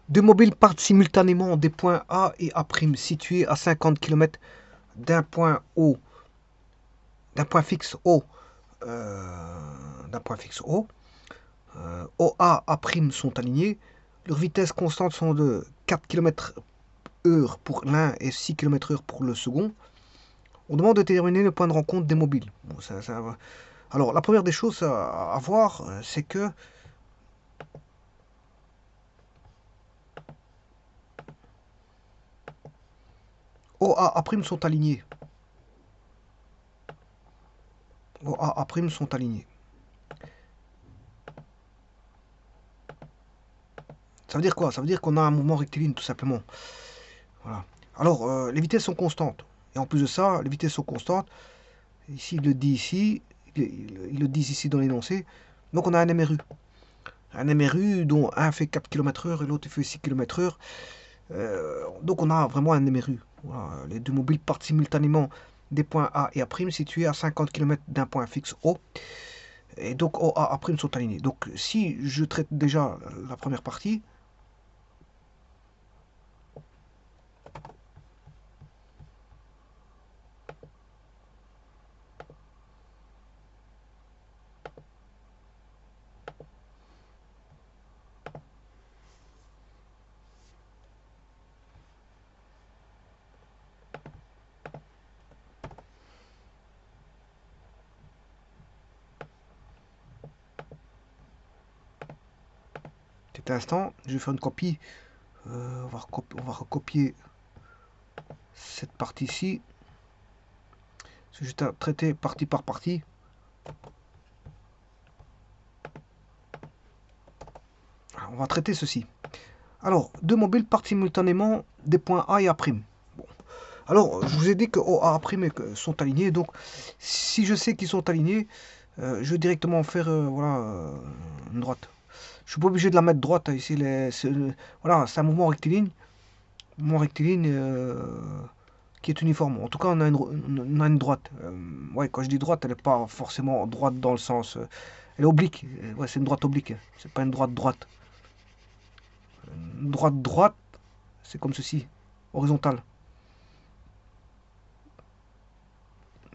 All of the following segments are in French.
Deux mobiles partent simultanément des points A et A' situés à 50 km d'un point O, d'un point fixe O, d'un point fixe O. OA, A' sont alignés. Leurs vitesses constantes sont de 4 km/h pour l'un et 6 km/h pour le second. On demande de déterminer le point de rencontre des mobiles. Bon, alors, la première des choses à voir, c'est que OA, A' sont alignés. OA, A' sont alignés. Ça veut dire quoi? Ça veut dire qu'on a un mouvement rectiligne, tout simplement. Voilà. Alors, les vitesses sont constantes. Et en plus de ça, les vitesses sont constantes. Ici, il le dit ici. Ils le disent ici dans l'énoncé. Donc, on a un MRU. Un MRU dont un fait 4 km/h et l'autre fait 6 km/h. Donc, on a vraiment un MRU. Voilà. Les deux mobiles partent simultanément des points A et A' situés à 50 km d'un point fixe O. Et donc, OA, A' sont alignés. Donc, si je traite déjà la première partie, cet instant, je vais faire une copie. On va recopier cette partie-ci. C'est juste à traiter partie par partie. On va traiter ceci. Alors, deux mobiles partent simultanément des points A et A'. Bon. Alors, je vous ai dit que O, A, A' sont alignés. Donc, si je sais qu'ils sont alignés, je vais directement faire voilà, une droite. Je suis pas obligé de la mettre droite. Ici, voilà, c'est un mouvement rectiligne. Mouvement rectiligne qui est uniforme. En tout cas, on a une droite. Ouais, quand je dis droite, elle n'est pas forcément droite dans le sens. Elle est oblique. Ouais, c'est une droite oblique. C'est pas une droite droite. Une droite droite, c'est comme ceci, horizontale.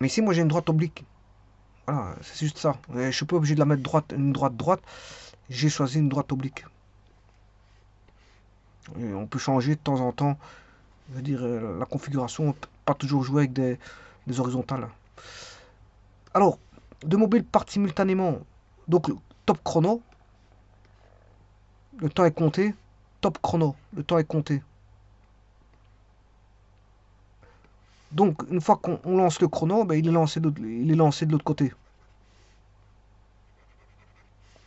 Mais ici, moi, j'ai une droite oblique. Voilà, c'est juste ça. Je suis pas obligé de la mettre droite, une droite droite. J'ai choisi une droite oblique. Et on peut changer de temps en temps. Je veux dire, la configuration, on peut pas toujours jouer avec des horizontales. Alors, deux mobiles partent simultanément. Donc, top chrono, le temps est compté. Top chrono, le temps est compté. Donc, une fois qu'on lance le chrono, ben, il est lancé de l'autre côté.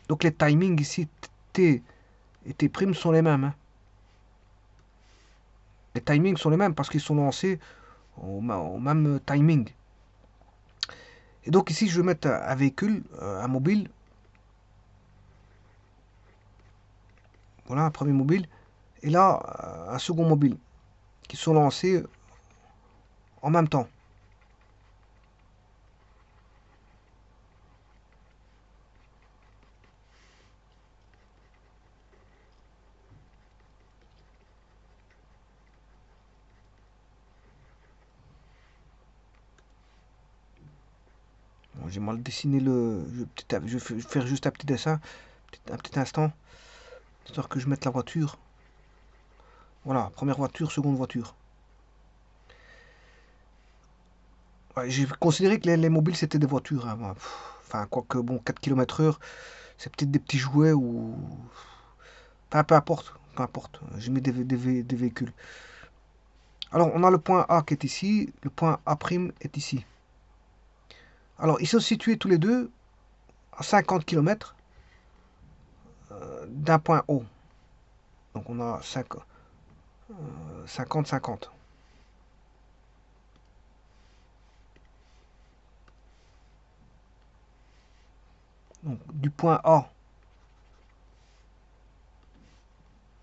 Donc, les timings ici, T et T' sont les mêmes. Hein. Les timings sont les mêmes parce qu'ils sont lancés au même timing. Et donc, ici, je vais mettre un véhicule, un mobile. Voilà, un premier mobile. Et là, un second mobile qui sont lancés en même temps. Bon, j'ai mal dessiné le. Je vais faire juste un petit dessin, un petit instant, histoire que je mette la voiture. Voilà, première voiture, seconde voiture. Ouais, j'ai considéré que les mobiles c'était des voitures. Hein, moi. Enfin, quoique, bon, 4 km/h, c'est peut-être des petits jouets ou. Enfin, peu importe, peu importe. J'ai mis des véhicules. Alors, on a le point A qui est ici, le point A' est ici. Alors, ils sont situés tous les deux à 50 km d'un point O. Donc, on a 50-50. Donc, du point A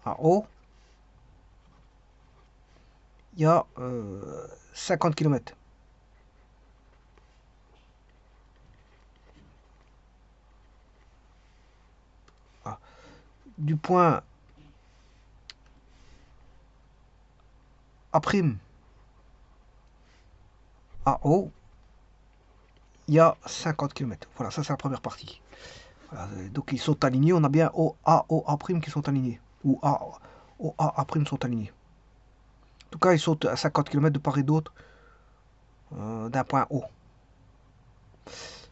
à O, il y a 50 km. Voilà. Du point A', AO, il y a 50 km. Voilà, ça c'est la première partie. Voilà, donc ils sont alignés, on a bien OA qui sont alignés. Ou OA' sont alignés. En tout cas, ils sont à 50 km de part et d'autre d'un point O.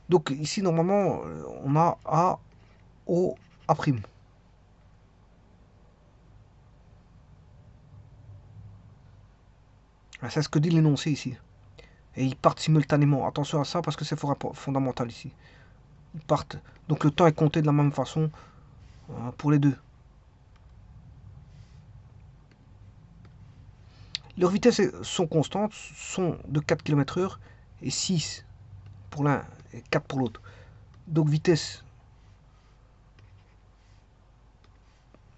Donc ici, normalement, on a AOA'. C'est ce que dit l'énoncé ici. Et ils partent simultanément. Attention à ça parce que c'est fondamental ici. Ils partent. Donc le temps est compté de la même façon pour les deux. Leurs vitesses sont constantes, sont de 4 km/h et 6 pour l'un et 4 pour l'autre. Donc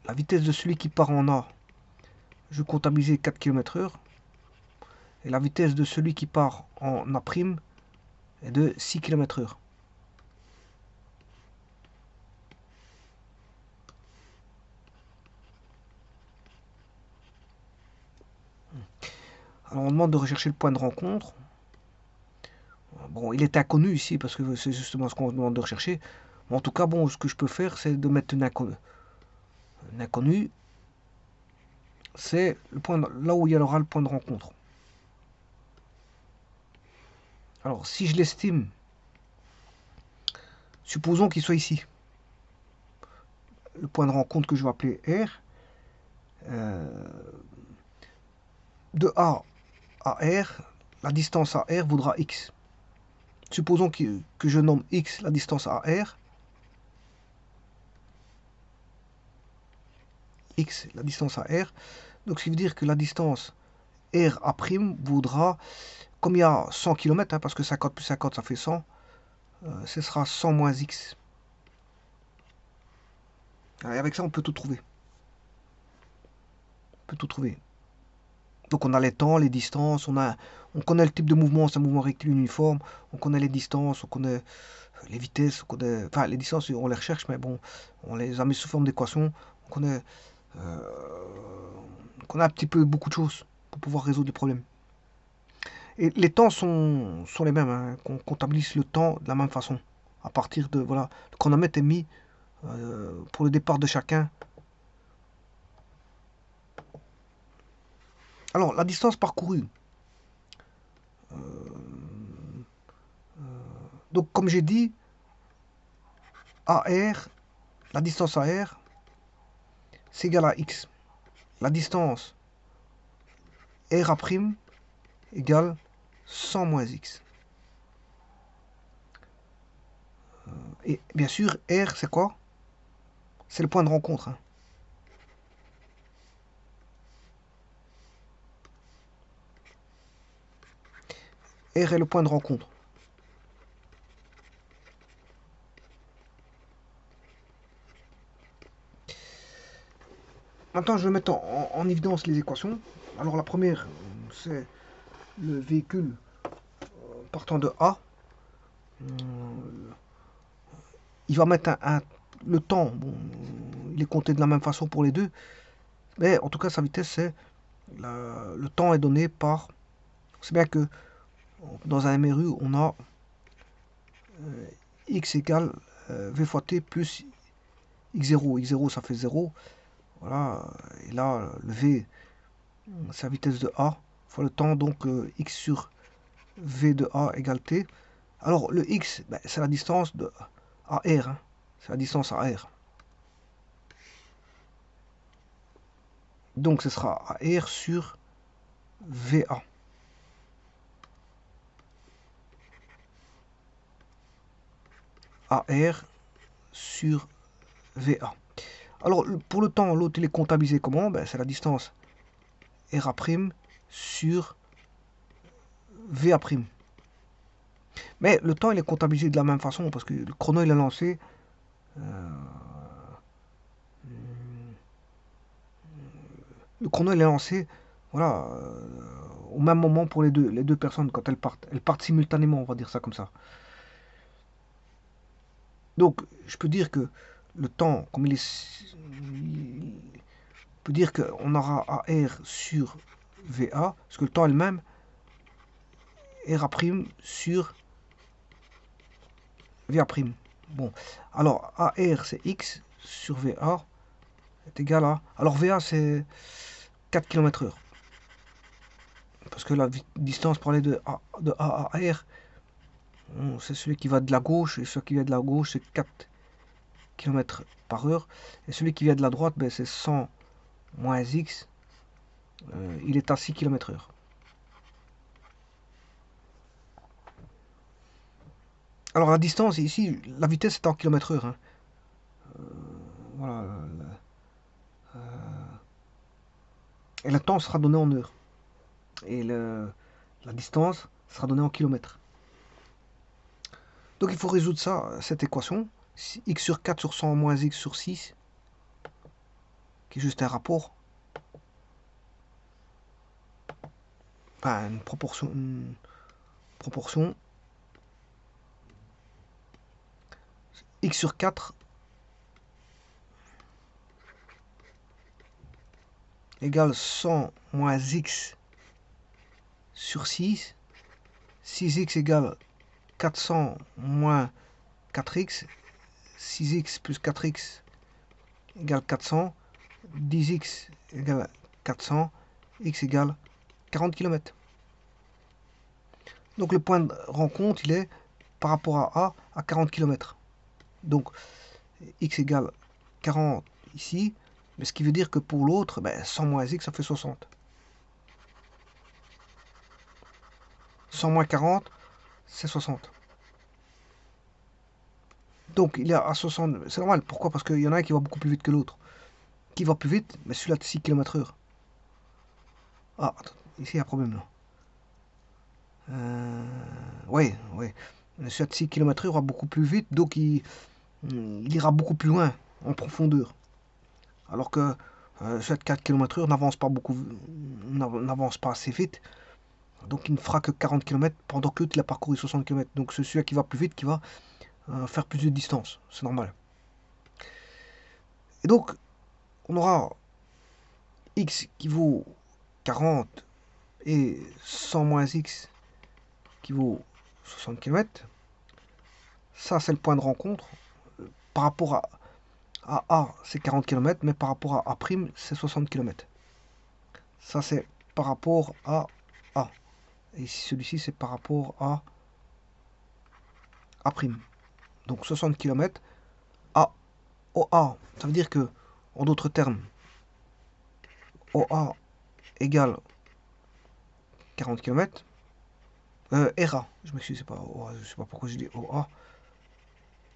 la vitesse de celui qui part en A, je vais comptabiliser 4 km/h. Et la vitesse de celui qui part en A' est de 6 km/h. Alors on demande de rechercher le point de rencontre. Bon, il est inconnu ici parce que c'est justement ce qu'on demande de rechercher. Mais en tout cas, bon, ce que je peux faire, c'est de mettre un inconnu. C'est le point là où il y aura le point de rencontre. Alors, si je l'estime, supposons qu'il soit ici. Le point de rencontre que je vais appeler R. De A à R, la distance à R vaudra X. Supposons que je nomme X la distance à R. X la distance à R. Donc, ce qui veut dire que la distance R A' vaudra, comme il y a 100 km, hein, parce que 50 plus 50 ça fait 100, ce sera 100 moins X. Et avec ça, on peut tout trouver. On peut tout trouver. Donc on a les temps, les distances, on connaît le type de mouvement, c'est un mouvement rectiligne uniforme, on connaît les distances, on connaît les vitesses, enfin les distances on les recherche, mais bon, on les a mis sous forme d'équation, euh, on connaît un petit peu beaucoup de choses pour pouvoir résoudre les problèmes. Et les temps sont les mêmes, hein, qu'on comptabilise le temps de la même façon, à partir de, voilà, le chronomètre est mis pour le départ de chacun. Alors, la distance parcourue. Donc, comme j'ai dit, AR, la distance AR, c'est égal à X. La distance RA' égale 100 moins X. Et bien sûr, R, c'est quoi? C'est le point de rencontre. Hein. R est le point de rencontre. Maintenant, je vais mettre en évidence les équations. Alors, la première, c'est le véhicule partant de A. Il va mettre le temps. Bon, il est compté de la même façon pour les deux. Mais en tout cas, sa vitesse, c'est le temps est donné par. C'est bien que dans un MRU, on a x égale v fois t plus x0. x0, ça fait 0. Voilà. Et là, le v, c'est la vitesse de a fois le temps. Donc, x sur v de a égale t. Alors, le x, ben, c'est la distance de à r. Hein. C'est la distance à r. Donc, ce sera à r sur va. AR sur VA. Alors, pour le temps, l'autre, il est comptabilisé comment? Ben, c'est la distance RA' sur VA'. Mais le temps, il est comptabilisé de la même façon, parce que le chrono, il est lancé le chrono, il est lancé, voilà, au même moment pour les deux personnes quand elles partent. Elles partent simultanément, on va dire ça comme ça. Donc, je peux dire que le temps, comme il est, on peut dire qu'on aura AR sur VA, parce que le temps est le même, RA' sur VA'. Bon, alors AR c'est X sur VA est égal à... Alors VA c'est 4 km/h. Parce que la distance pour aller de A à R, c'est celui qui va de la gauche, et celui qui vient de la gauche c'est 4 km/h. Et celui qui vient de la droite, ben, c'est 100 moins X, il est à 6 km/h. Alors la distance ici, la vitesse est en km/h. Hein. Voilà. Et le temps sera donné en heures. Et la distance sera donnée en kilomètres. Donc il faut résoudre ça, cette équation. X sur 4 sur 100 moins X sur 6, qui est juste un rapport. Enfin, une proportion. X sur 4 égale 100 moins X sur 6. 6X égale 400 moins 4X. 6X plus 4X égale 400. 10X égale 400. X égale 40 km. Donc le point de rencontre, il est par rapport à 40 km. Donc X égale 40 ici. Mais ce qui veut dire que pour l'autre, ben, 100 moins X, ça fait 60. 100 moins 40, c'est 60. Donc il est à 60. C'est normal. Pourquoi? Parce qu'il y en a un qui va beaucoup plus vite que l'autre. Qui va plus vite? Mais celui-là de 6 km/h. Ah, attends, ici il y a un problème là. Oui, oui. Celui-là de 6 km/h va beaucoup plus vite, donc il ira beaucoup plus loin en profondeur. Alors que celui de 4 km/h n'avance pas assez vite. Donc il ne fera que 40 km pendant que l'autre il a parcouru 60 km. Donc c'est celui qui va plus vite qui va faire plus de distance. C'est normal. Et donc on aura X qui vaut 40 et 100 moins X qui vaut 60 km. Ça c'est le point de rencontre. Par rapport à A c'est 40 km, mais par rapport à A' c'est 60 km. Ça c'est par rapport à A. Et celui-ci c'est par rapport à A'. Donc 60 km à OA. Ça veut dire que, en d'autres termes, OA égale 40 km. RA, je m'excuse, c'est pas OA, je sais pas pourquoi je dis OA.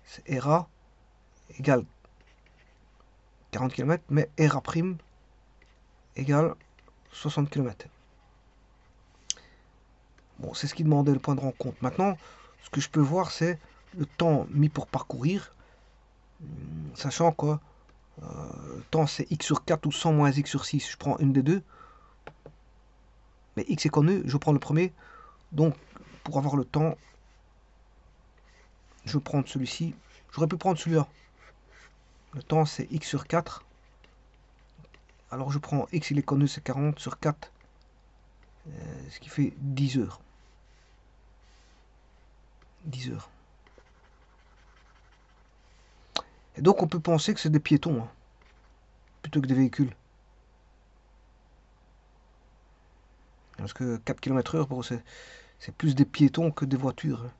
C'est RA égale 40 km, mais RA' égale 60 km. Bon, c'est ce qui demandait le point de rencontre. Maintenant, ce que je peux voir, c'est le temps mis pour parcourir, sachant que le temps c'est x sur 4 ou 100 moins x sur 6. Je prends une des deux. Mais x est connu, je prends le premier. Donc, pour avoir le temps, je vais prendre celui-ci. J'aurais pu prendre celui-là. Le temps, c'est x sur 4. Alors, je prends x, il est connu, c'est 40 sur 4. Ce qui fait 10 heures. 10 heures. Et donc, on peut penser que c'est des piétons, hein, plutôt que des véhicules. Parce que 4 km/h, bon, c'est plus des piétons que des voitures.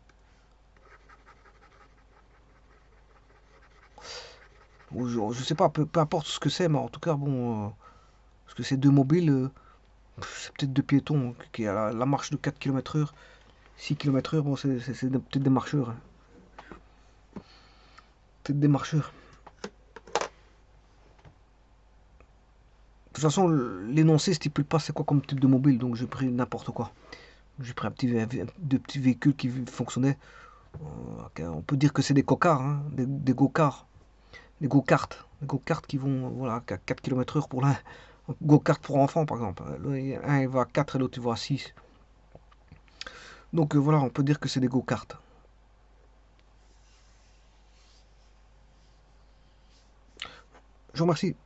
Je sais pas, peu importe ce que c'est, mais en tout cas, bon, parce que c'est deux mobiles, c'est peut-être deux piétons qui a la marche de 4 km/h, 6 km/h, bon, c'est peut-être des marcheurs. Hein. Peut-être des marcheurs. De toute façon, l'énoncé stipule pas c'est quoi comme type de mobile, donc j'ai pris n'importe quoi. J'ai pris deux petits véhicules qui fonctionnaient. On peut dire que c'est des cocards, hein, des go-karts. Des go-karts. Des go-karts qui vont voilà, à 4 km/h pour l'un. Go-kart pour enfants, par exemple. Un il va à 4 et l'autre il va à 6. Donc voilà, on peut dire que c'est des go-karts. Je vous remercie.